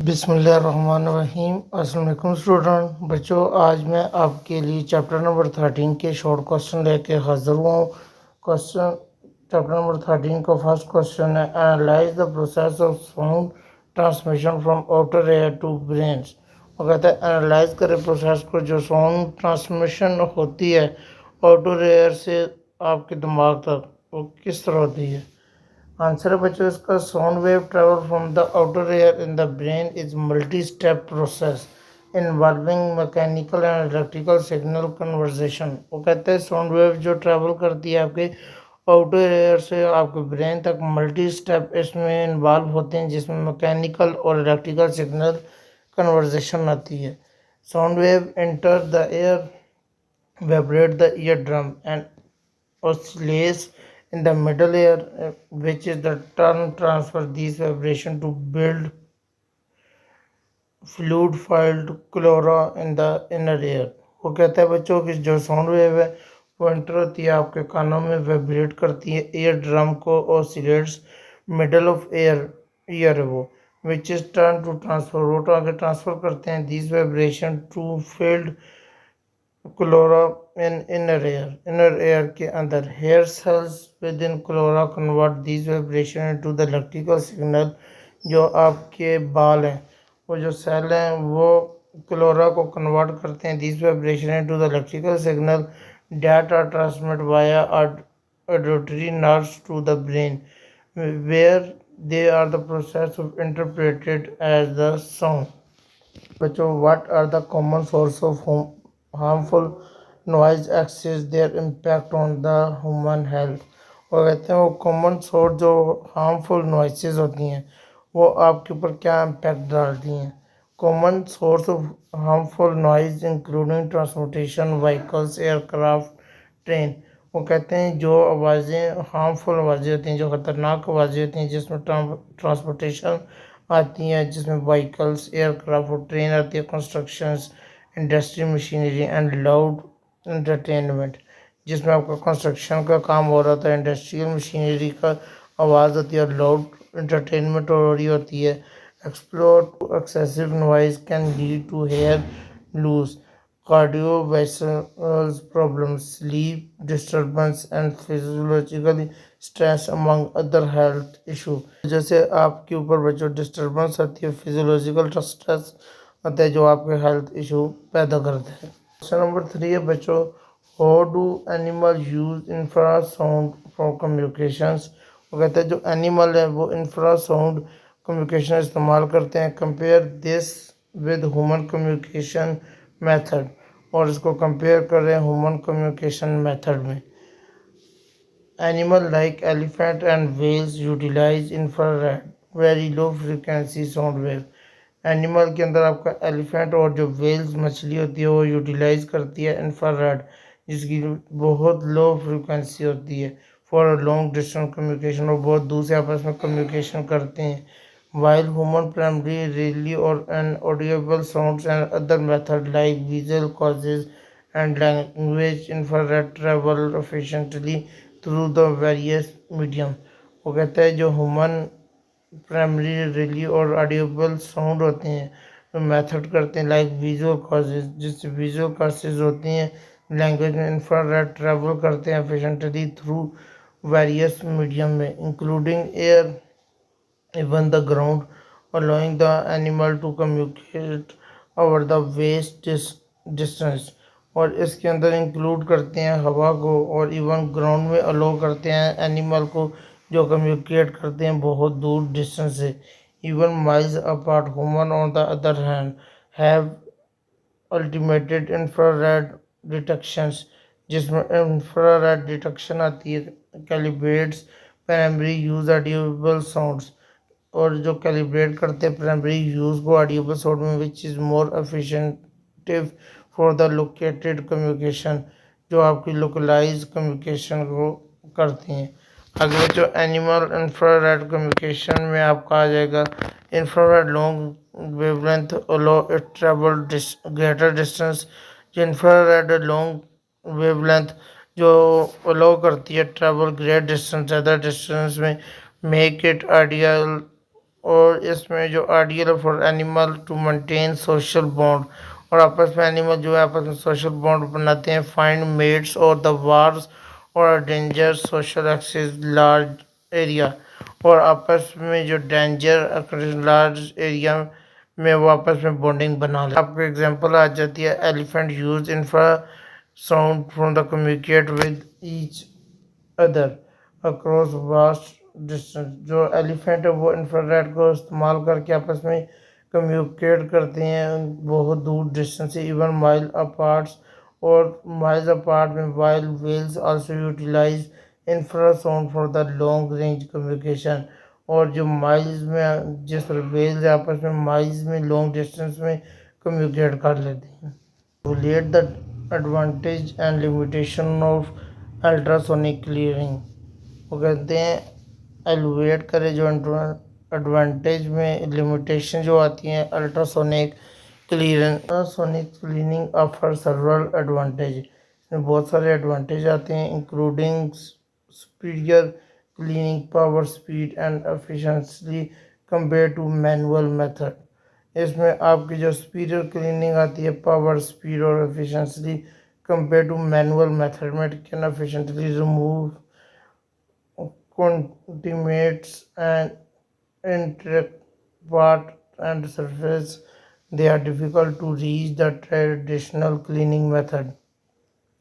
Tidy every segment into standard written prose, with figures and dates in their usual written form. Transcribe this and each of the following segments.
बिस्मिल्लाहिर्रहमानिर्रहीम। अस्सलाम वालेकुम स्टूडेंट बच्चों, आज मैं आपके लिए चैप्टर नंबर 13 के शॉर्ट क्वेश्चन लेके हाजिर हुआ हूँ। क्वेश्चन चैप्टर नंबर 13 का फर्स्ट क्वेश्चन है, analyze the process of sound transmission from outer air to brains. वो कहता है एनालाइज करें प्रोसेस को जो साउंड ट्रांसमिशन होती है आउटर एयर से आपके दिमाग तक, वो किस तरह होती है। आंसर है बच्चों इसका, sound wave travel from the outer air in the brain is multi step process involving mechanical and electrical signal conversation. वो कहते हैं साउंड वेव जो ट्रेवल करती है आपके आउटर एयर से आपके ब्रेन तक, मल्टी स्टेप इसमें इन्वॉल्व होते हैं जिसमें मैकेनिकल और इलेक्ट्रिकल सिग्नल कन्वर्जेशन आती है। Sound wave enter the air, vibrate the ear drum and oscillates in the middle air, which is the term transfer these vibration to build fluid filled chlora in the inner air। वो कहता है बच्चों कि जो sound wave है वो enter होती है आपके कानों में, वाइब्रेट करती है एयर ड्रम को, ऑसिलेट्स मिडल ऑफ ईयर है वो, which is turn to transfer, वो तो आगे ट्रांसफर करते हैं this vibration to field cochlea in inner ear के अंदर। Hair cells within cochlea convert this vibration into the electrical signal. जो आपके बाल हैं, वो जो सेल हैं वो क्लोरा को कन्वर्ट करते हैं this vibration into the electrical signal that are transmit via auditory nerves to the brain where they are the process of interpreted as the sound. बच्चों, what are the common source of harmful noise access their impact on the human health। और कहते हैं वो common source जो harmful noises होती हैं वो आपके ऊपर क्या इम्पैक्ट डालती हैं। Common source of harmful noise including transportation vehicles, aircraft, train. वो कहते हैं जो आवाज़ें हार्मफुल आवाज़ें होती हैं, जो ख़तरनाक आवाज़ें होती हैं जिसमें ट्रांसपोर्टेशन आती हैं, जिसमें व्हीकल्स, एयरक्राफ्ट और ट्रेन आती है, constructions, industry machinery and loud entertainment, जिसमें आपका कंस्ट्रक्शन का काम हो रहा था, इंडस्ट्रियल मशीनरी का आवाज़ होती है और लाउड एंटरटेनमेंट हो रही होती है। Explore excessive noise can lead to hair loss, cardiovascular problems, sleep disturbance and physiological stress among other health issue। जैसे आपके ऊपर बच्चों डिस्टर्बेंस आती है, फिजियोलॉजिकल स्ट्रेस आता है जो आपके हेल्थ इशू पैदा करते हैं। क्वेश्चन नंबर 3 है बच्चों, how do animal use infrasound for communications. वो कहते हैं जो एनिमल है वो इंफ्रासाउंड कम्युनिकेशन इस्तेमाल करते हैं। Compare this with human communication method, और इसको कंपेयर कर रहे हैं ह्यूमन कम्युनिकेशन मेथड में। Animal like elephant and whales utilize infrared very low frequency sound wave. Animal के अंदर आपका एलिफेंट और जो व्हेल्स मछली होती है वो यूटिलाइज करती है इंफ्रारेड, जिसकी बहुत लो फ्रिक्वेंसी होती है, फॉर लॉन्ग डिस्टेंस कम्युनिकेशन, और बहुत दूर से आपस में कम्युनिकेशन करते हैं। While human primarily rely on audible sounds and other methods like visual causes and language, infrared travel efficiently through the various medium। वो कहता है जो ह्यूमन प्राइमरी रिली और ऑडिबल साउंड होते हैं तो मेथड करते हैं लाइक विजुअल कॉजेज, जिससे विजुअल कॉजेज होती हैं, लैंग्वेज में इंफ्रारेड ट्रैवल करते हैं एफिशिएंटली थ्रू वेरियस मीडियम में including air, even the ground, allowing the animal to communicate over the vast distance। और इसके अंदर इंक्लूड करते हैं हवा को, और इवन ग्राउंड में अलो करते हैं एनिमल को जो कम्युनिकेट करते हैं बहुत दूर डिस्टेंस से, even miles apart. Human on the other hand have limited infrared detections, जिसमें इंफ्रारेड डिटेक्शन आती है, calibrates primary use audible sounds, और जो कैलिब्रेट करते हैं प्राइमरी यूज़ को ऑडिबल साउंड में, which is more efficient for the located communication, जो आपकी लोकलाइज कम्युनिकेशन को करती हैं। अगले जो एनिमल इंफ्रारेड कम्युनिकेशन में आपका आ जाएगा infrared long wavelength allow it travel greater distance. जो इंफ्रारेड लॉन्ग वेवलेंथ जो अलो करती है ट्रेवल ग्रेट डिस्टेंस, ज़्यादा डिस्टेंस में, मेक इट आइडियल और इसमें जो ideal for animal to maintain social bond, और आपस में एनिमल जो है आपस में सोशल बॉन्ड बनाते हैं, फाइंड मेट्स और द वार्स और danger social access large area, और आपस में जो डेंजर लार्ज एरिया में वो आपस में बॉन्डिंग बना ले। आपको एग्जांपल आ जाती है, elephant use infra sound from the communicate with each other across vast distance. जो एलिफेंट है वो इंफ्रारेड को इस्तेमाल करके आपस में कम्युनिकेट करते हैं बहुत दूर डिस्टेंस से, इवन माइल अपार्ट्स और माइल्स अपार्ट में, while whales also utilize infrasound for the long range communication. और जो माइल्स में जिस वेल्स आपस में माइल्स में लॉन्ग डिस्टेंस में कम्युनिकेट कर लेते हैं। relate the advantage and limitation of ultrasonic clearing. वो कहते हैं एलुएट करे जो एडवांटेज में लिमिटेशन जो आती हैं ultrasonic clearing. Ultrasonic cleaning offer several advantage, इसमें बहुत सारे एडवांटेज आते हैं including superior cleaning power, speed and efficiency compare to manual method. इसमें आपकी जो सुपीरियर क्लीनिंग आती है, पावर, स्पीड और efficiency compare to manual method में, it can efficiently remove contaminants and interact part and surface. They are difficult to reach the traditional cleaning method.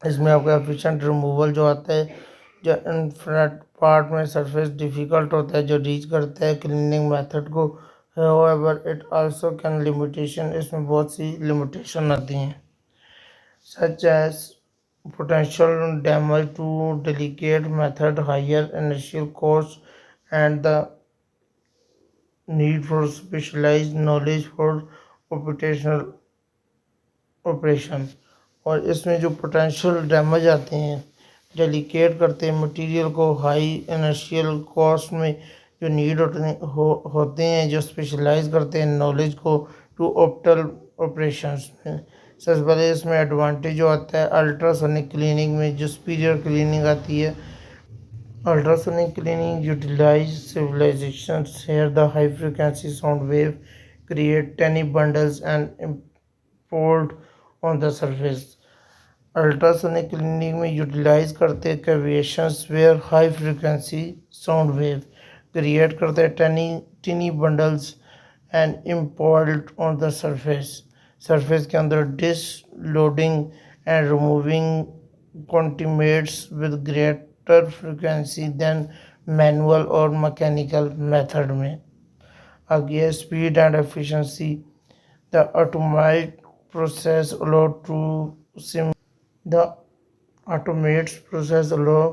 इसमें आपका efficient removal जो आता है, जो इन्फ्रंट पार्ट में सरफेस डिफ़िकल्ट होता है जो रीच करता है क्लीनिंग मेथड को। However, it also can limitation, इसमें बहुत सी लिमिटेशन आती हैं, such as potential damage to delicate method, higher initial cost, and the need for specialized knowledge for operational operation। और इसमें जो पोटेंशियल डैमेज आते हैं, डेलिकेट करते हैं मटेरियल को, हाई इनिशियल कॉस्ट में जो नीड होते हैं, जो स्पेशलाइज करते हैं नॉलेज को टू ऑप्टल ऑपरेशंस में। सबसे पहले इसमें एडवांटेज जो आता है अल्ट्रासोनिक क्लीनिंग में, जो सुपीरियर क्लीनिंग आती है। Ultrasonic cleaning utilize civilization where the high frequency sound wave create tiny bundles and import on the surface. Ultrasonic cleaning में यूटिलाइज करते हैं cavitations where high frequency sound wave create करते हैं tiny bundles and import on the surface के अंदर, dislodging and removing contaminants with greater frequency than manual और mechanical method में। आगे speed and efficiency, the automate process allow to the automated process allow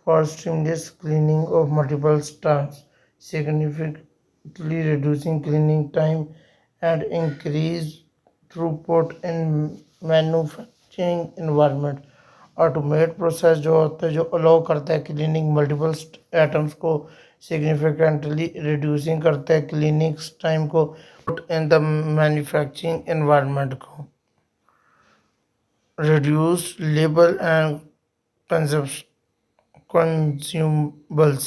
for seamless cleaning of multiple stars, significantly reducing cleaning time and increase throughput in manufacturing environment। Automate process जो होता है जो allow करता है cleaning multiple atoms को, significantly reducing करता है cleaning time को इन द मैन्युफैक्चरिंग एनवायरनमेंट को, reduce labour and consumables।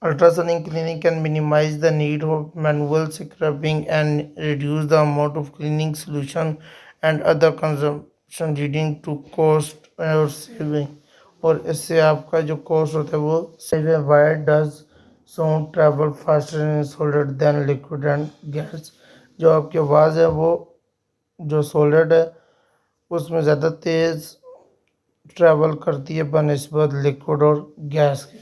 Ultrasonic cleaning can minimize the need of manual scrubbing and reduce the amount of cleaning solution and other consumption, leading to cost और saving। और इससे आपका जो cost होता है वो सेव है। Why does sound travel faster in solid than liquid and gas. जो आपकी आवाज़ है वो जो सॉलिड है उसमें ज़्यादा तेज़ ट्रैवल करती है बनिस्बत लिक्विड और गैस के।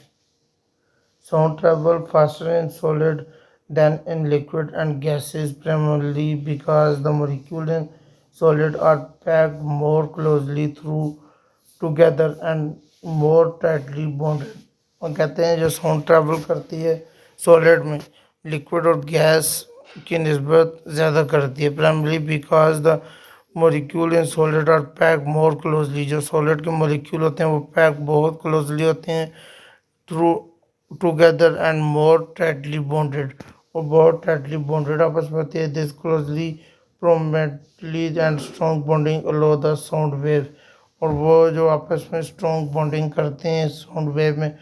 Sound travel faster in solid than in liquid and gases, primarily because the molecules in solid are packed more closely together and more tightly bonded। और कहते हैं जो साउंड ट्रैवल करती है सॉलिड में लिक्विड और गैस की निस्बत ज़्यादा करती है, primary because the molecule in solid are pack more closely. जो सॉलिड के मोलिक्यूल होते हैं वो पैक बहुत क्लोजली होते हैं through together and more tightly bonded, और बहुत टाइटली बॉन्डेड आपस में होती है। This closely promptly and strong bonding allow the sound wave, और वो जो आपस में स्ट्रॉन्ग बॉन्डिंग करते हैं साउंड वेव में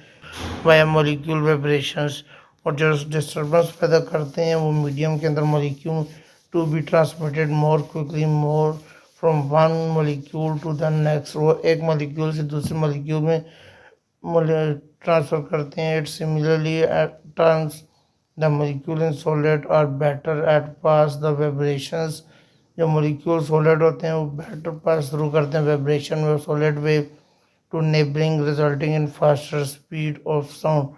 वाया मोलिक्यूल वाइब्रेशंस। और जो डिस्टर्बेंस पैदा करते हैं वो मीडियम के अंदर molecule to be transmitted more quickly more from one molecule to the next, वो एक मॉलिक्यूल से दूसरे मॉलिक्यूल में ट्रांसफ़र करते हैं. It similarly turns the molecule in solid are better at pass the vibrations. जो मॉलिक्यूल सॉलिड होते हैं वो बेटर पास थ्रू करते हैं वाइब्रेशन में solid wave to neighboring resulting in faster speed of sound,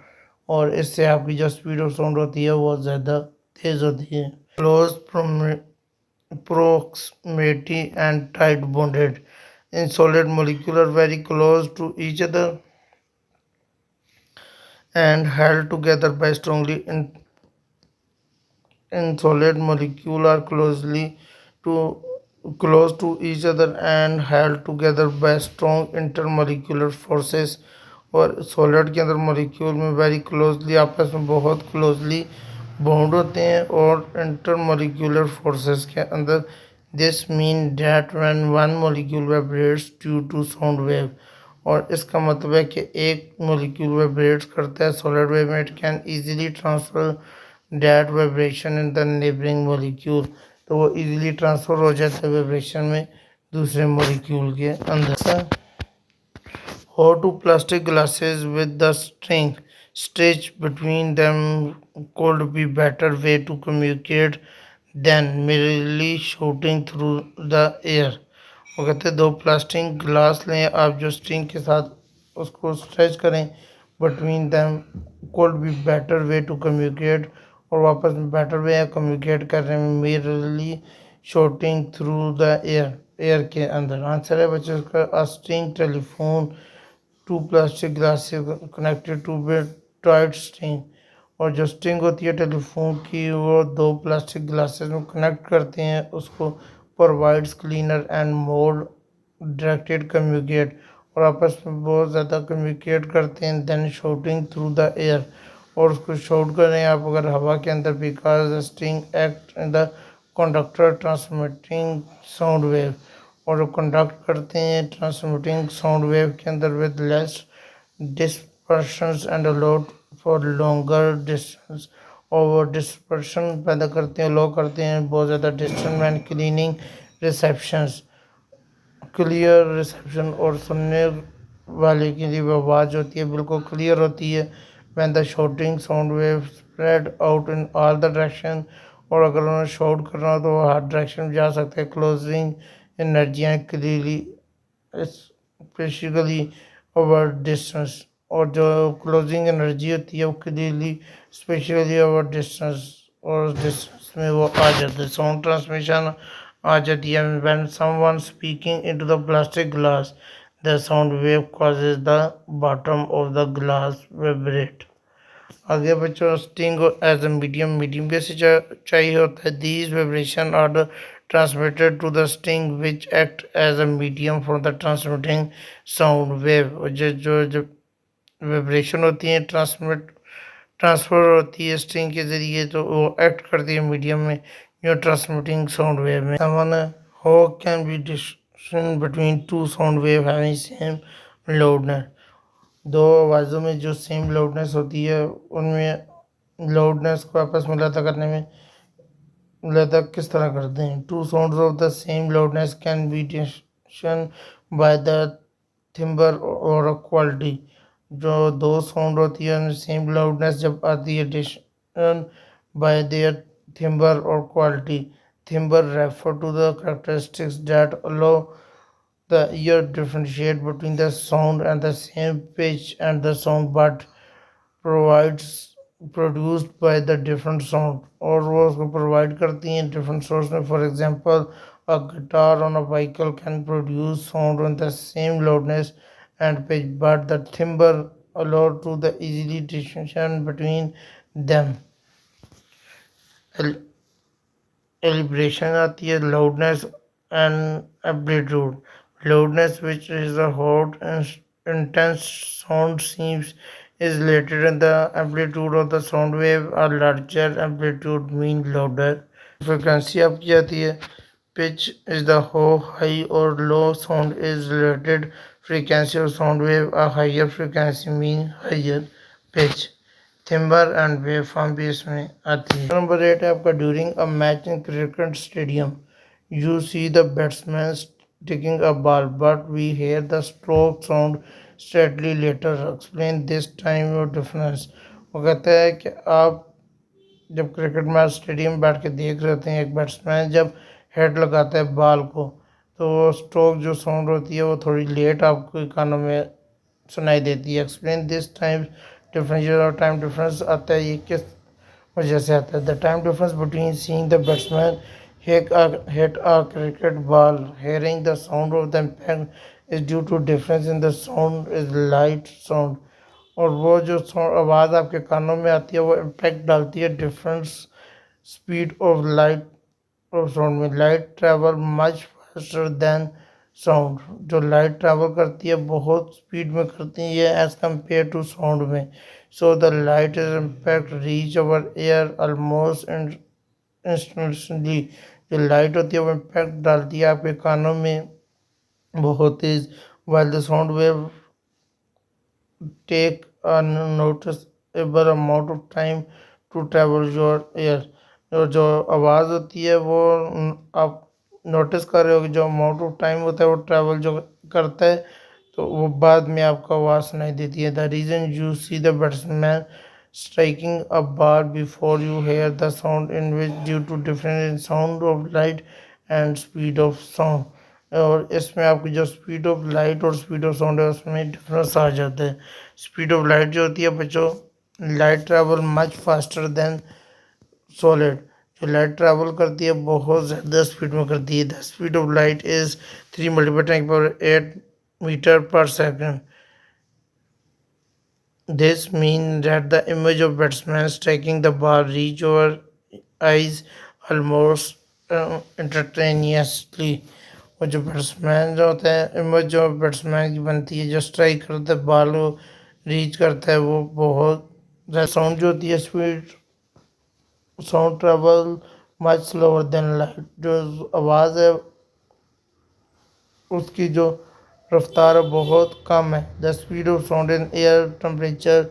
और इससे आपकी जो स्पीड ऑफ साउंड होती है वो ज़्यादा तेज़ होती है. Close proximity and tight bonded in solid molecule are very close to each other and held together by strongly in solid molecule are close to each other and held together by strong intermolecular forces. और solid के अंदर molecule में very closely आपस में बहुत closely bond होते हैं और इंटरमोलिक्यूलर फोर्सेस के अंदर. This mean that when one molecule vibrates due to sound wave, और इसका मतलब है कि एक मॉलिक्यूल वाइब्रेट्स करता है सॉलिड वेव में, it can easily transfer that vibration in the neighbouring molecule, तो वो इजीली ट्रांसफ़र हो जाता है वाइब्रेशन में दूसरे मॉलिक्यूल के अंदर. Or two plastic glasses with the string stitched between them could be better way to communicate than merely shooting through the air. वो कहते हैं दो प्लास्टिक ग्लास लें आप जो स्ट्रिंग के साथ उसको स्ट्रेच करें between them could be better way to communicate, और वापस में बेटर वे है कम्युनिकेट करने में merely shooting through the air के अंदर. आंसर है बच्चों उसका string telephone to plastic glass connected to by tight string, और जो स्ट्रिंग होती है टेलीफोन की वो दो प्लास्टिक ग्लासेस में कनेक्ट करते हैं उसको provides cleaner and more directed communicate, और आपस में बहुत ज़्यादा कम्युनिकेट करते हैं. Then shooting through the air, और उसको शॉट करें आप अगर हवा के अंदर, because the string act in the conductor transmitting sound wave, और कंडक्ट करते हैं ट्रांसमिटिंग साउंड वेव के अंदर with less dispersions and allowed for longer distance, और वो डिस्पर्शन पैदा करते हैं अलाउ करते हैं बहुत ज़्यादा distance and cleaning receptions clear reception, और सुनने वाले की जो आवाज़ होती है बिल्कुल क्लियर होती है. When the shouting sound wave spread out in all the direction, और अगर उन्होंने शॉट करना हो तो वो हर डायरेक्शन में जा सकते हैं. Closing energy clearly specially over distance, और जो क्लोजिंग एनर्जी होती है वो क्लियरली स्पेशली ओवर डिस्टेंस, और डिस्टेंस में वो आ जाता है. साउंड ट्रांसमिशन आ जाती है. When someone speaking into the plastic glass the sound wave causes the bottom of the glass vibrate. आगे बच्चों स्टिंग एज अ मीडियम कैसे चाहिए होता है. These vibration are transmitted to the string which act as a medium for the transmitting sound wave. जो vibration होती है transfer होती है स्ट्रिंग के ज़रिए, तो वो एक्ट करती है मीडियम में जो ट्रांसमिटिंग साउंड वेव में. How can be distinction between two sound wave having same loudness. दो आवाज़ों में जो सेम लाउडनेस होती है उनमें लाउडनेस को आपस में अलग करने में अलग किस तरह करते हैं. Two sounds of the same loudness can be distinction by the timbre और क्वालिटी. जो दो साउंड होती है उनमें सेम लाउडनेस जब आती है डिस्टिंक्शन बाय देयर थिम्बर और quality. Timbre refer to the characteristics that allow the ear differentiate between the sound and the same pitch and the sound but produced by the different sound, और वो उसको provide करती हैं different source में. For example a guitar on a vehicle can produce sound on the same loudness and pitch but the timbre allow to the easily distinction between them. Calibration आती है loudness and amplitude. Loudness, which is a hot and intense sound, seems is related in the amplitude of the sound wave. A larger amplitude mean louder. Frequency आपकी आती है. Pitch is the how high or low sound is related frequency of sound wave. A higher frequency mean higher pitch. Timbre and wave form भी इसमें आती है। Number 8 है आपका during a match in cricket stadium you see the batsman taking a ball but we hear the stroke sound straightly later explain this time और difference. वो कहता है कि आप जब क्रिकेट मैच स्टेडियम में बैठ के देख रहे होते हैं, एक बैट्समैन जब हेड लगाता है बॉल को तो स्ट्रोक जो साउंड होती है वो थोड़ी लेट आपको कानों में सुनाई देती है। एक्सप्लेन दिस टाइम डिफरेंस और टाइम डिफरेंस आता है ये किस वजह से आता है। The time difference between seeing the batsman hit a cricket ball hearing the sound of the impact is due to difference in the sound is light sound। और वो जो आवाज़ आपके कानों में आती है वो इम्पैक्ट डालती है डिफरेंस स्पीड ऑफ लाइट और साउंड में। Light travel much faster then sound. जो लाइट ट्रैवल करती है बहुत स्पीड में करती है ये एज़ कम्पेयर टू साउंड में। So the light is impact reach our air almost instantly. जो लाइट होती है वो इम्पैक्ट डालती है आपके कानों में बहुत तेज। While the sound wave take a noticeable amount of time to travel your ear। और जो आवाज़ होती है वो आप नोटिस कर रहे हो कि जो अमाउंट ऑफ टाइम होता है वो ट्रैवल जो करता है तो वो बाद में आपको आवाज़ सुनाई देती है। The reason you see the batsman striking a bar before you hear the sound in which due to difference in sound of light and speed of sound। और इसमें आपकी जो स्पीड ऑफ लाइट और स्पीड ऑफ साउंड है उसमें difference आ जाता है। Speed of light जो होती है बच्चों, light travel much faster than solid. जो लाइट ट्रैवल करती है बहुत ज़्यादा स्पीड में करती है। The speed of light is 3 × 10⁸ metre per second. This means that the image of batsman striking the ball reach our eyes almost instantaneously। और जो बैट्समैन जो होता है इमेज जो बैट्समैन की बनती है जो स्ट्राइक करता है बॉल को रीच करता है वो बहुत ज़्यादा। साउंड जो होती है speed sound travel much slower than light. जो आवाज़ है उसकी जो रफ्तार बहुत कम है। The speed of sound in air temperature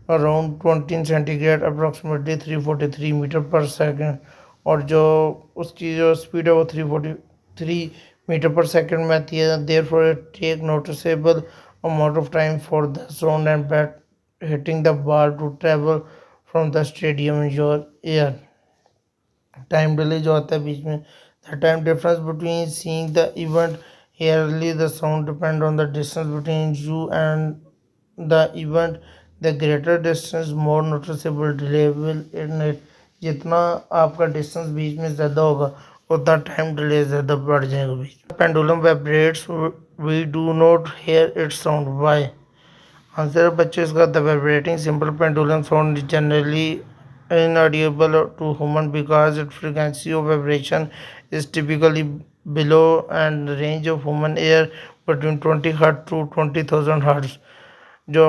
around 20 centigrade approximately 343 metre per second. और जो उसकी जो स्पीड है वो 343 मीटर पर सेकेंड में आती है। Therefore it take noticeable amount of time for the sound and bat hitting the ball to travel from the stadium in your air. Time delay जो आता है बीच में। The time difference between seeing the event Here, the sound depends on the distance between you and the event. The greater distance, more noticeable delay will in it। जितना आपका distance बीच में ज़्यादा होगा उतना टाइम डिले ज़्यादा बढ़ जाएगा बीच में। Pendulum vibrates we do not hear its sound why. Answer बच्चों इसका the vibrating simple pendulum sound generally inaudible to human because its frequency of vibration is typically below and range of human ear between 20 Hz to 20,000 Hz। जो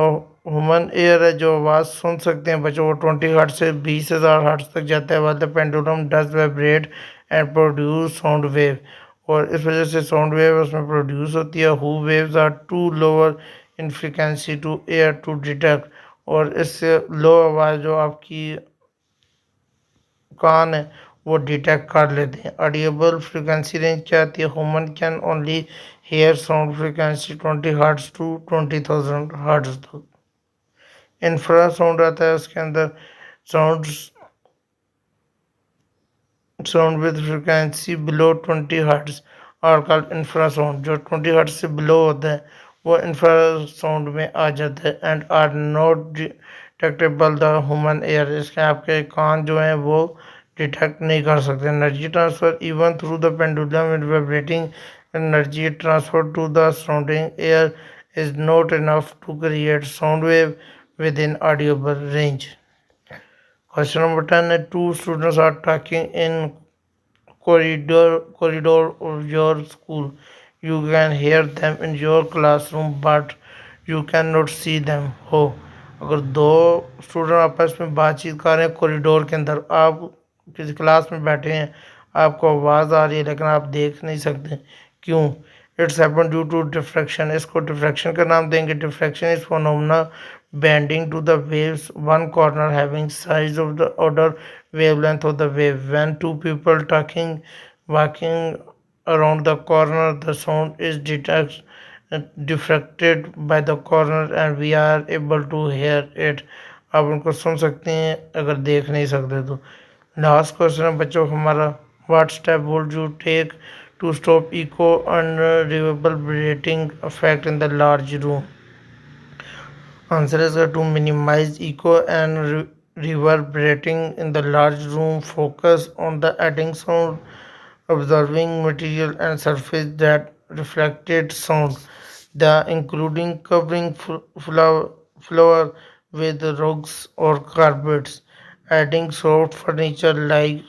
human air है जो आवाज़ सुन सकते हैं बच्चों वो 20 हर्ट्ज से 20,000 हर्ट्ज तक जाता है। वाल the pendulum does vibrate and produce sound wave. और इस वजह से साउंड वेव उसमें प्रोड्यूस होती है। Who waves are too lower in frequency to air to detect. और इससे लो आवाज़ जो आपकी कान है वो डिटेक्ट कर लेते हैं। ऑडिएबल फ्रिक्वेंसी रेंज क्या आती है। Human can only hear sound frequency 20 hertz to 20,000 hertz तक। इंफ्रा साउंड आता है उसके अंदर sound with frequency below 20 hertz और कॉल्ड इंफ्रा साउंड। जो 20 हर्ट्ज से बिलो होता है वो इंफ्रा साउंड में आ जाता है। And are not detectable the human air. इसके आपके कान जो हैं वो डिटेक्ट नहीं कर सकते। Energy transfer even through the pendulum in vibrating energy transfer to the surrounding air is not enough to create sound wave within audible range. Question number 10 है two students are talking in corridor of your school। You can hear them in your classroom but you cannot see them। हो अगर दो student आपस में बातचीत कर रहे हैं कॉरिडोर के अंदर, आप किसी क्लास में बैठे हैं, आपको आवाज़ आ रही है लेकिन आप देख नहीं सकते। क्यों? It's happen due to diffraction, इसको डिफ्रैक्शन का नाम देंगे। Diffraction is phenomenon bending to the waves one corner having size of the other wavelength of the wave. When two people talking walking around the corner, the sound is diffracted by the corner and we are able to hear it. आप उनको सुन सकते हैं अगर देख नहीं सकते तो। Last question है बच्चों हमारा, what step would you take to stop echo and reverberating effect in the large room? Answer is to minimize echo and reverberating in the large room. Focus on the adding sound, observing material and surface that reflected sound. The including covering floor with rugs or carpets, adding soft furniture like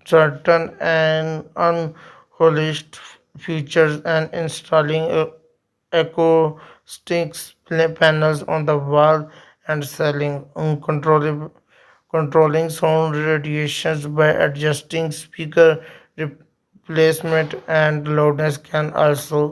certain and unpolished features and installing acoustics panels on the wall and selling controlling sound radiations by adjusting speaker replacement and loudness can also